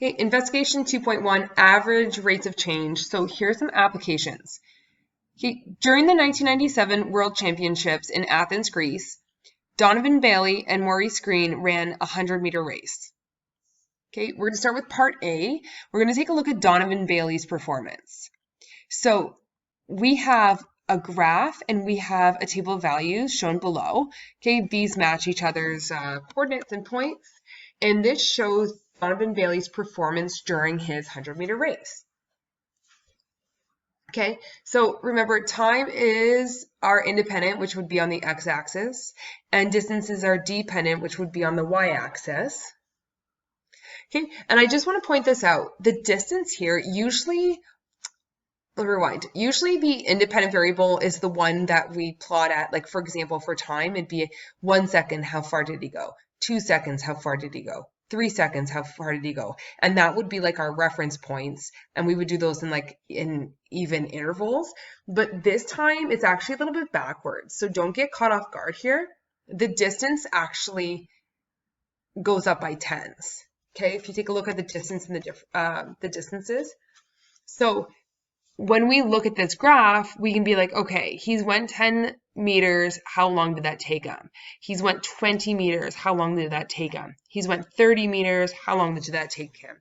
Okay, investigation 2.1, average rates of change. So here's some applications. Okay, during the 1997 World Championships in Athens, Greece, Donovan Bailey and Maurice ran a 100-meter race. Okay, we're going to start with part A. We're going to take a look at Donovan Bailey's performance. So we have a graph and we have a table of values shown below. Okay, these match each other's coordinates and points, and this shows Donovan Bailey's performance during his 100-meter race. Okay, so remember, time is our independent, which would be on the x-axis, and distance is our dependent, which would be on the y-axis. Okay, and I just want to point this out. The distance here usually, usually the independent variable is the one that we plot at, like for example, for time, it'd be 1 second, how far did he go? 2 seconds, how far did he go? 3 seconds, how far did he go? And that would be like our reference points, and we would do those in even intervals. But this time, it's actually a little bit backwards, so don't get caught off guard here. The distance actually goes up by tens. Okay, if you take a look at the distance and the distances. So when we look at this graph, we can be like, okay, he's went 10 meters, how long did that take him? He's went 20 meters, how long did that take him? He's went 30 meters, how long did that take him?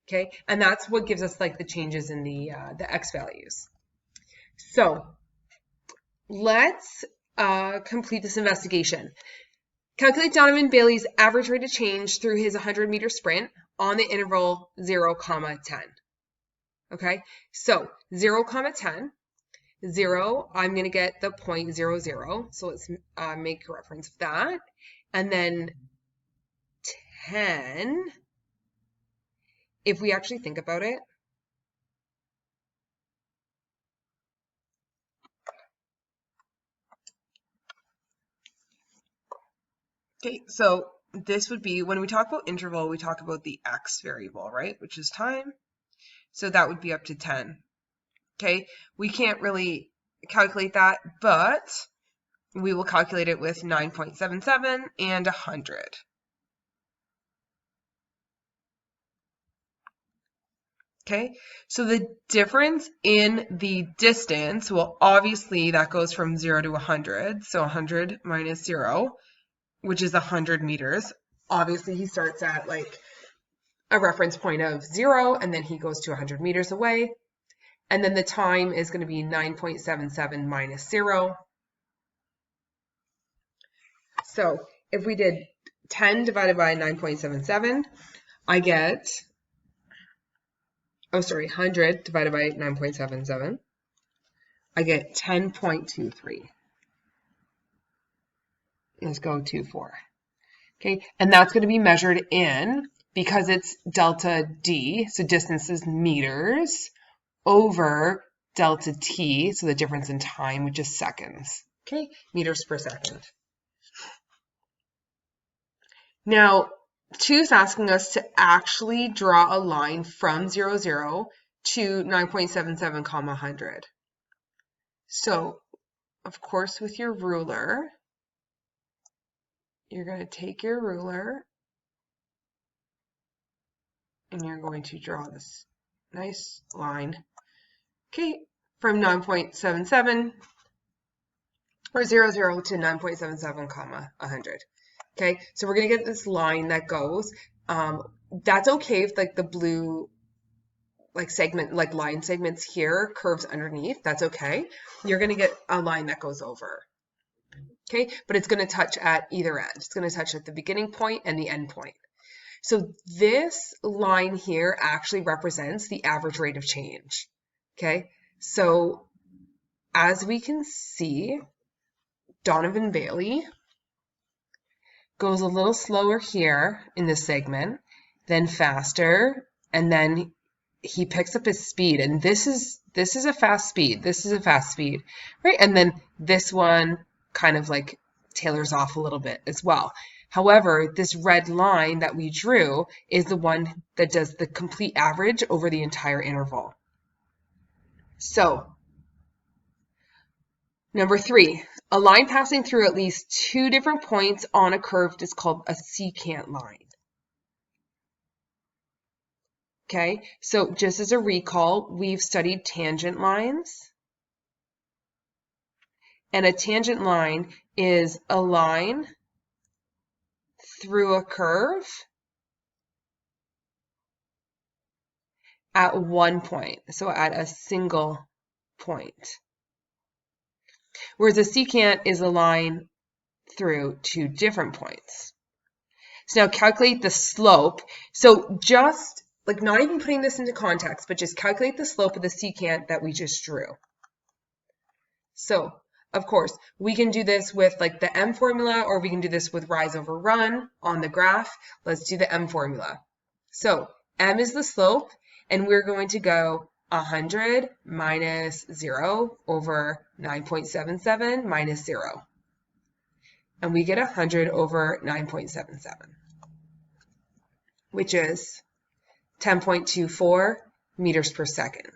Okay, and that's what gives us like the changes in the x values. So let's complete this investigation. Calculate Donovan Bailey's average rate of change through his 100-meter sprint on the interval 0, 10. Okay, so 0, 10, 0, I'm going to get the 0.00, so let's make a reference of that. And then 10, if we actually think about it, okay, so this would be, when we talk about interval, we talk about the x variable, right, which is time. So that would be up to 10. Okay, we can't really calculate that, but we will calculate it with 9.77 and 100. Okay, so the difference in the distance, well, obviously that goes from 0 to 100. So 100 minus 0, which is 100 meters. Obviously, he starts at like a reference point of 0, and then he goes to 100 meters away. And then the time is going to be 9.77 minus 0. So if we did 10 divided by 9.77, I get, 100 divided by 9.77, I get 10.23. Let's go 24. Okay, and that's going to be measured in, because it's delta D, so distance is meters, over delta T, so the difference in time, which is seconds. Okay, meters per second. Now, 2 is asking us to actually draw a line from 0, 0 to 9.77, 100. So, of course, with your ruler, you're going to take your ruler and you're going to draw this nice line, okay, from 9.77 or 0, 0 to 9.77, 100. Okay, so we're going to get this line that goes. That's okay if like the blue line segments here curves underneath. That's okay. You're going to get a line that goes over. Okay, but it's going to touch at either end. It's going to touch at the beginning point and the end point. So this line here actually represents the average rate of change. Okay, so as we can see, Donovan Bailey goes a little slower here in this segment, then faster, and then he picks up his speed, and this is a fast speed. This is a fast speed, right? And then this one kind of like tailors off a little bit as well. However, this red line that we drew is the one that does the complete average over the entire interval. So, number 3, a line passing through at least 2 different points on a curve is called a secant line. Okay, so just as a recall, we've studied tangent lines. And a tangent line is a line through a curve at one point, so at a single point. Whereas a secant is a line through two different points. So now calculate the slope. So just like not even putting this into context, but just calculate the slope of the secant that we just drew. So of course, we can do this with like the M formula, or we can do this with rise over run on the graph. Let's do the M formula. So M is the slope, and we're going to go 100 minus 0 over 9.77 minus 0. And we get 100 over 9.77, which is 10.24 meters per second.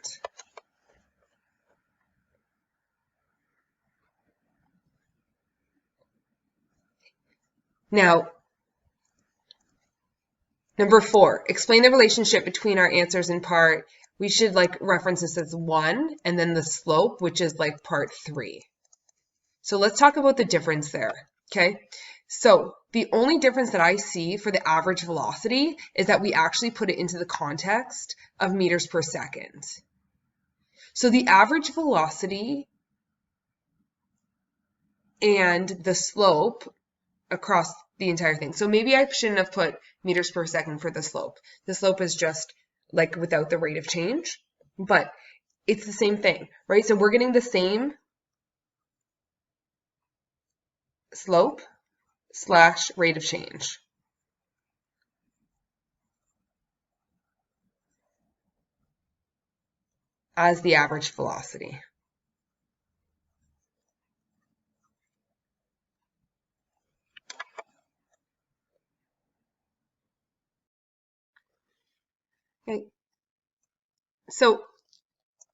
Now, number 4, explain the relationship between our answers in part. We should like reference this as 1, and then the slope, which is like part 3. So let's talk about the difference there, okay? So the only difference that I see for the average velocity is that we actually put it into the context of meters per second. So the average velocity and the slope across the entire thing. So maybe I shouldn't have put meters per second for the slope. The slope is just like without the rate of change, but it's the same thing, right? So we're getting the same slope / rate of change. As the average velocity. Okay. So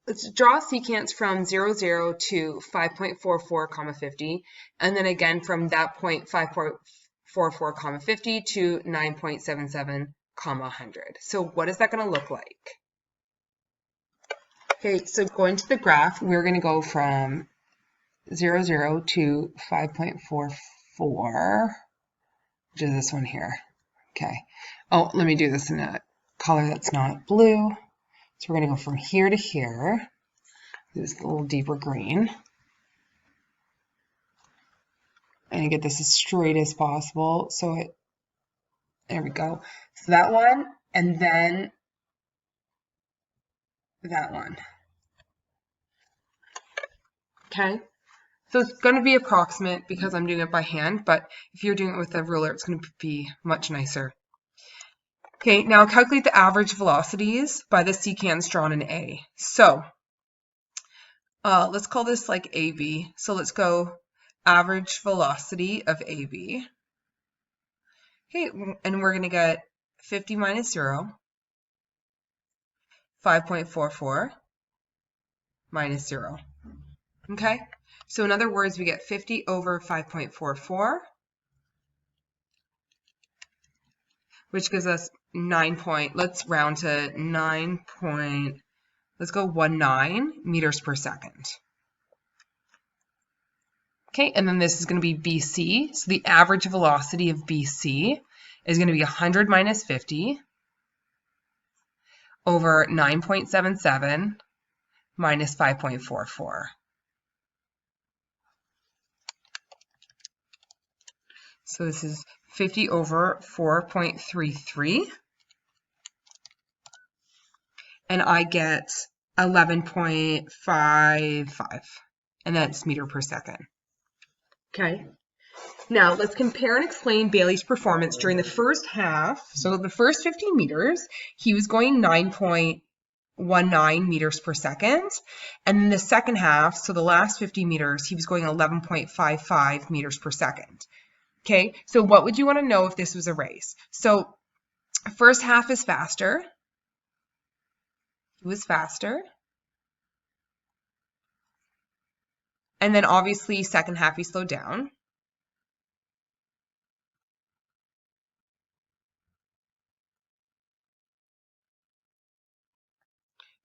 let's draw secants from 0, 0 to 5.44, comma 50, and then again from that point 5.44, comma 50 to 9.77, comma 100. So what is that going to look like? Okay, so going to the graph, we're going to go from 0, 0 to 5.44, which is this one here. Okay. Oh, let me do this in a color that's not blue. So we're going to go from here to here. This a little deeper green. And get this as straight as possible. So there we go. So that one, and then that one. Okay. So it's going to be approximate because I'm doing it by hand, but if you're doing it with a ruler, it's going to be much nicer. Okay, now calculate the average velocities by the secants drawn in A. So let's call this like AB. So let's go average velocity of AB. Okay, and we're going to get 50 minus 0, 5.44 minus 0. Okay, so in other words, we get 50 over 5.44, which gives us 9 point, let's round to 9 point, let's go 19 meters per second. Okay, and then this is going to be BC. So the average velocity of BC is going to be 100 minus 50 over 9.77 minus 5.44. So this is 50 over 4.33. And I get 11.55. And that's meter per second. Okay. Now let's compare and explain Bailey's performance during the first half. So the first 50 meters, he was going 9.19 meters per second. And in the second half, so the last 50 meters, he was going 11.55 meters per second. Okay, so what would you want to know if this was a race? So first half is faster. He was faster. And then obviously second half he slowed down.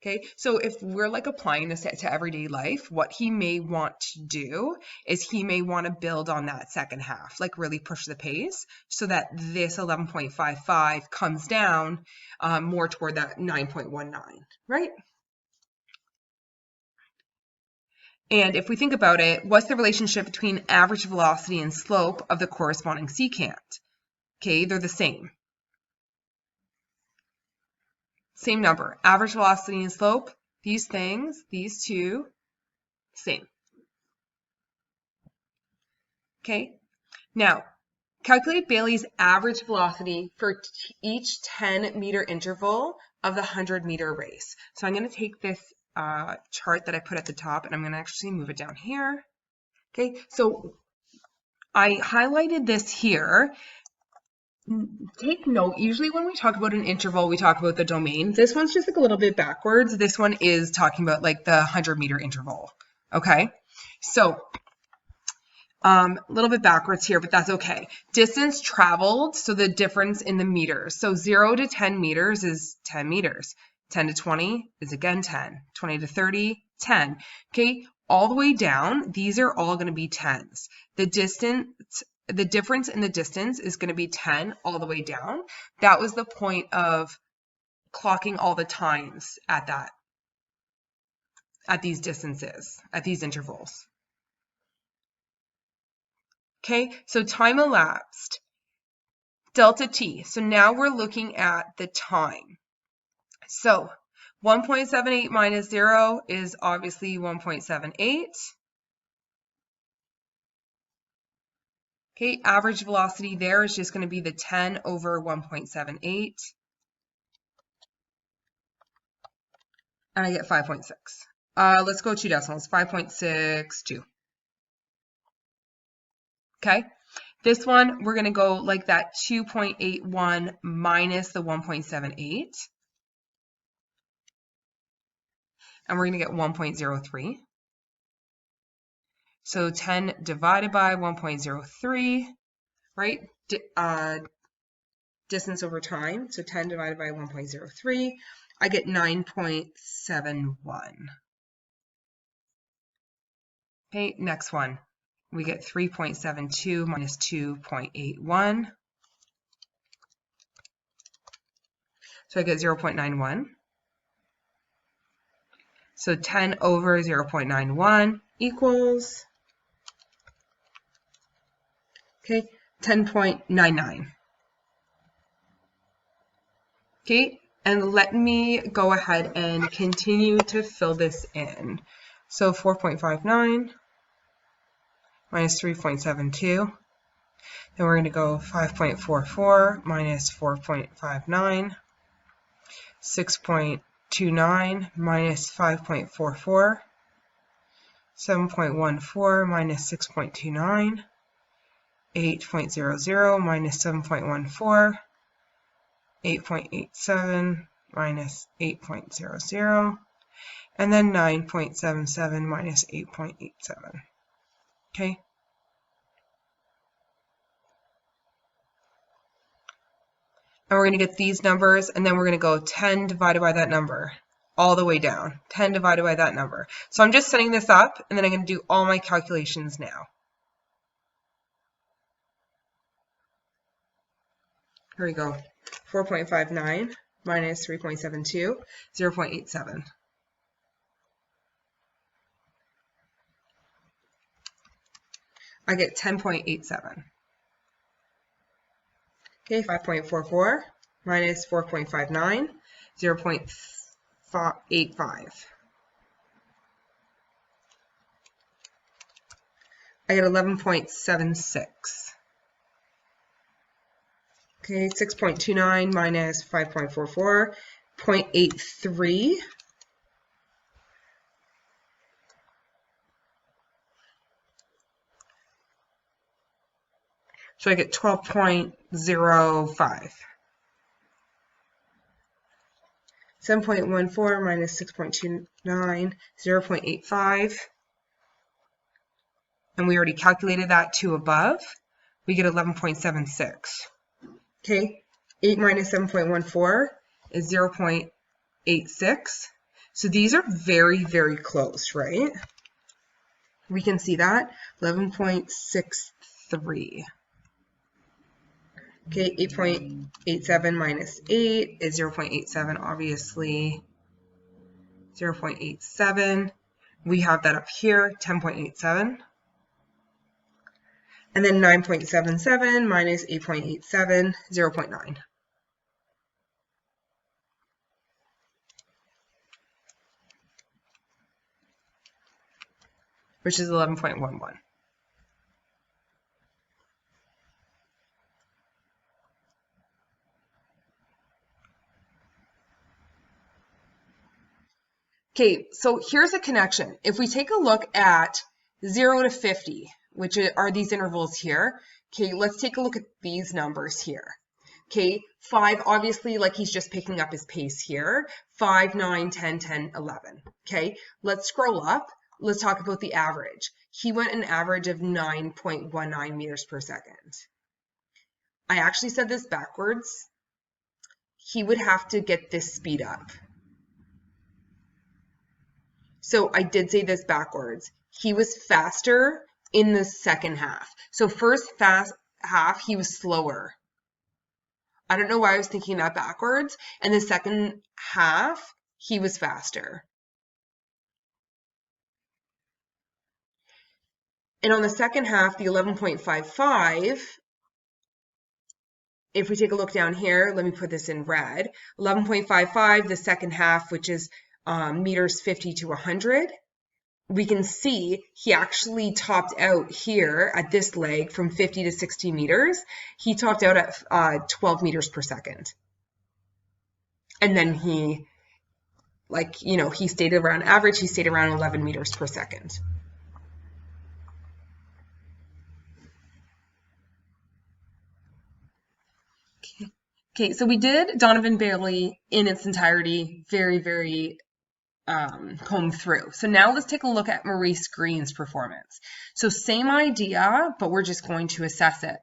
Okay, so if we're like applying this to everyday life, what he may want to do is he may want to build on that second half, like really push the pace so that this 11.55 comes down more toward that 9.19, right? And if we think about it, what's the relationship between average velocity and slope of the corresponding secant? Okay, they're the same. Same number. Average velocity and slope, these things, these two, same. Okay, now calculate Bailey's average velocity for each 10-meter interval of the 100-meter race. So I'm going to take this chart that I put at the top and I'm going to actually move it down here. Okay, so I highlighted this here. Take note, usually when we talk about an interval, we talk about the domain. This one's just like a little bit backwards. This one is talking about like the 100-meter interval. Okay, so a little bit backwards here, but that's okay. Distance traveled, so the difference in the meters. So 0 to 10 meters is 10 meters. 10 to 20 is again 10. 20 to 30, 10. Okay, all the way down, these are all going to be 10s. The difference in the distance is going to be 10 all the way down. That was the point of clocking all the times at these distances, at these intervals. Okay, so time elapsed, delta t. So now we're looking at the time. So 1.78 minus 0 is obviously 1.78. Okay, average velocity there is just going to be the 10 over 1.78. And I get 5.6. Let's go 2 decimals, 5.62. Okay, this one, we're going to go like that 2.81 minus the 1.78. And we're going to get 1.03. So 10 divided by 1.03, right? Distance over time, so 10 divided by 1.03, I get 9.71. Okay, next one. We get 3.72 minus 2.81. So I get 0.91. So 10 over 0.91 equals, okay, 10.99. Okay, and let me go ahead and continue to fill this in. So 4.59 minus 3.72. Then we're going to go 5.44 minus 4.59, 6.29 minus 5.44, 7.14 minus 6.29, 8.00 minus 7.14, 8.87 minus 8.00, and then 9.77 minus 8.87. Okay. And we're going to get these numbers, and then we're going to go 10 divided by that number, all the way down. 10 divided by that number. So I'm just setting this up, and then I'm going to do all my calculations now. Here we go. 4.59 minus 3.72, 0.87. I get 10.87. Okay, 5.44 minus 4.59, 0.85. I get 11.76. Okay, 6.29 minus 5.44, 0.83. So I get 12.05. 7.14 minus 6.29, 0.85. And we already calculated that to above. We get 11.76. Okay, 8 minus 7.14 is 0.86. So these are very, very close, right? We can see that, 11.63. Okay, 8.87 minus 8 is 0.87, obviously. 0.87. We have that up here, 10.87. And then 9.77 minus 8.87, 0.9. Which is 11.11. Okay, so here's a connection. If we take a look at 0 to 50, which are these intervals here, okay, let's take a look at these numbers here. Okay, 5, obviously, like he's just picking up his pace here. 5, 9, 10, 10, 11. Okay, let's scroll up. Let's talk about the average. He went an average of 9.19 meters per second. I actually said this backwards. He would have to get this speed up. So I did say this backwards. He was faster in the second half. So first half, he was slower. I don't know why I was thinking that backwards. And the second half, he was faster. And on the second half, the 11.55, if we take a look down here, let me put this in red, 11.55, the second half, which is meters 50 to 100, we can see he actually topped out here at this leg from 50 to 60 meters. He topped out at 12 meters per second. And then he, like, you know, he stayed around average, he stayed around 11 meters per second. Okay, so we did Donovan Bailey in its entirety, very, very comb through. So now let's take a look at Maurice Green's performance. So same idea, but we're just going to assess it.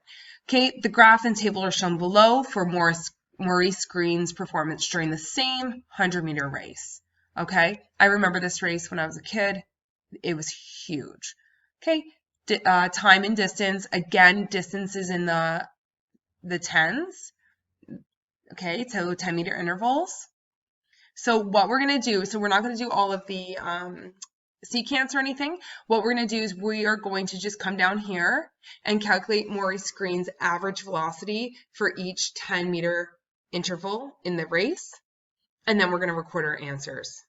Okay, the graph and table are shown below for Maurice Green's performance during the same 100-meter race. Okay, I remember this race when I was a kid. It was huge. Okay, time and distance. Again, distance is in the tens. Okay, so 10-meter intervals. So what we're going to do, so we're not going to do all of the secants or anything. What we're going to do is we are going to just come down here and calculate Maurice Green's average velocity for each 10-meter interval in the race. And then we're going to record our answers.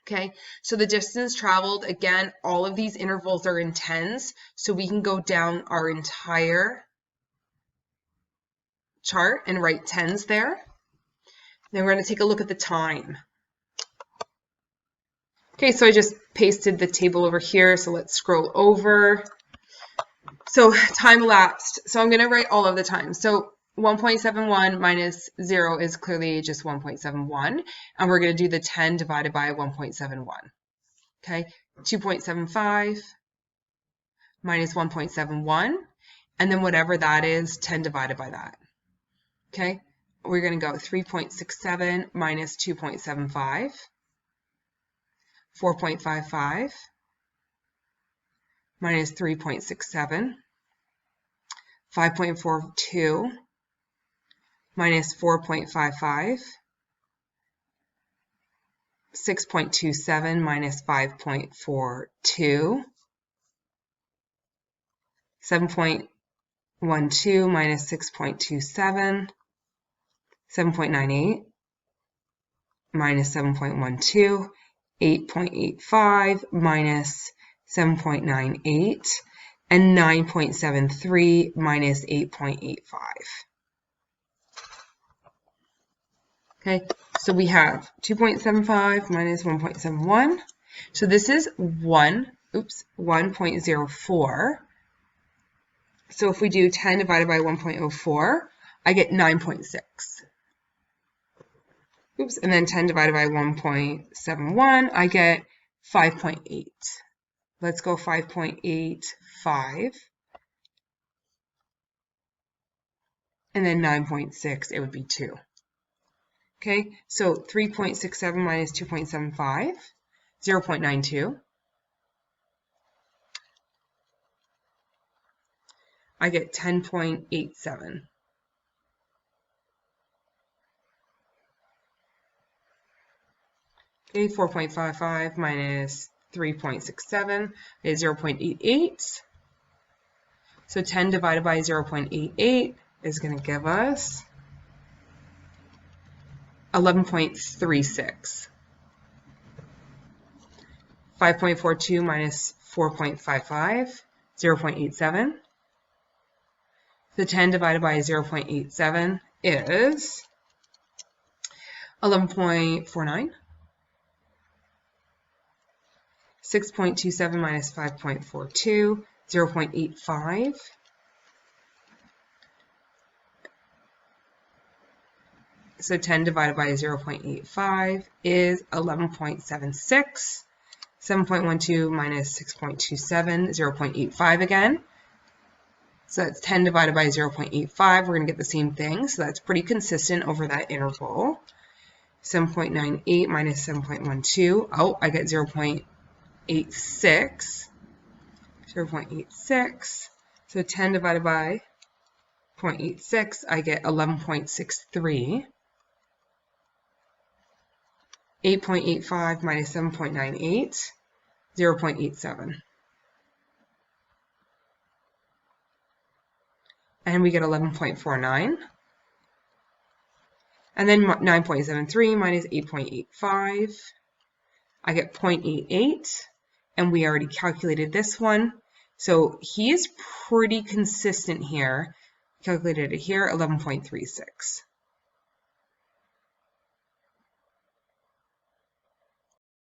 Okay, so the distance traveled, again, all of these intervals are in tens. So we can go down our entire chart and write tens there. Then we're going to take a look at the time. Okay, so I just pasted the table over here, so let's scroll over. So time elapsed. So I'm going to write all of the time. So 1.71 minus 0 is clearly just 1.71, and we're going to do the 10 divided by 1.71. Okay, 2.75 minus 1.71, and then whatever that is, 10 divided by that. Okay, we're going to go 3.67 minus 2.75, 4.55 minus 3.67, 5.42 minus 4.55, 6.27 minus 5.42, 7.12 minus 6.27, 7.98 minus 7.12, 8.85 minus 7.98, and 9.73 minus 8.85. Okay, so we have 2.75 minus 1.71. So this is 1.04. So if we do 10 divided by 1.04, I get 9.6. Oops, and then 10 divided by 1.71, I get 5.8. Let's go 5.85. And then 9.6, it would be 2. Okay, so 3.67 minus 2.75, 0.92. I get 10.87. Okay, 4.55 minus 3.67 is 0.88. So 10 divided by 0.88 is going to give us 11.36. 5.42 minus 4.55, 0.87. So 10 divided by 0.87 is 11.49. 6.27 minus 5.42, 0.85. So 10 divided by 0.85 is 11.76. 7.12 minus 6.27, 0.85 again. So that's 10 divided by 0.85. We're going to get the same thing. So that's pretty consistent over that interval. 7.98 minus 7.12. Oh, I get 0.86. 0.86. So 10 divided by 0.86, I get 11.63. 8.85 minus 7.98, 0.87. And we get 11.49. And then 9.73 minus 8.85, I get 0.88. And we already calculated this one. So he is pretty consistent here. Calculated it here, 11.36.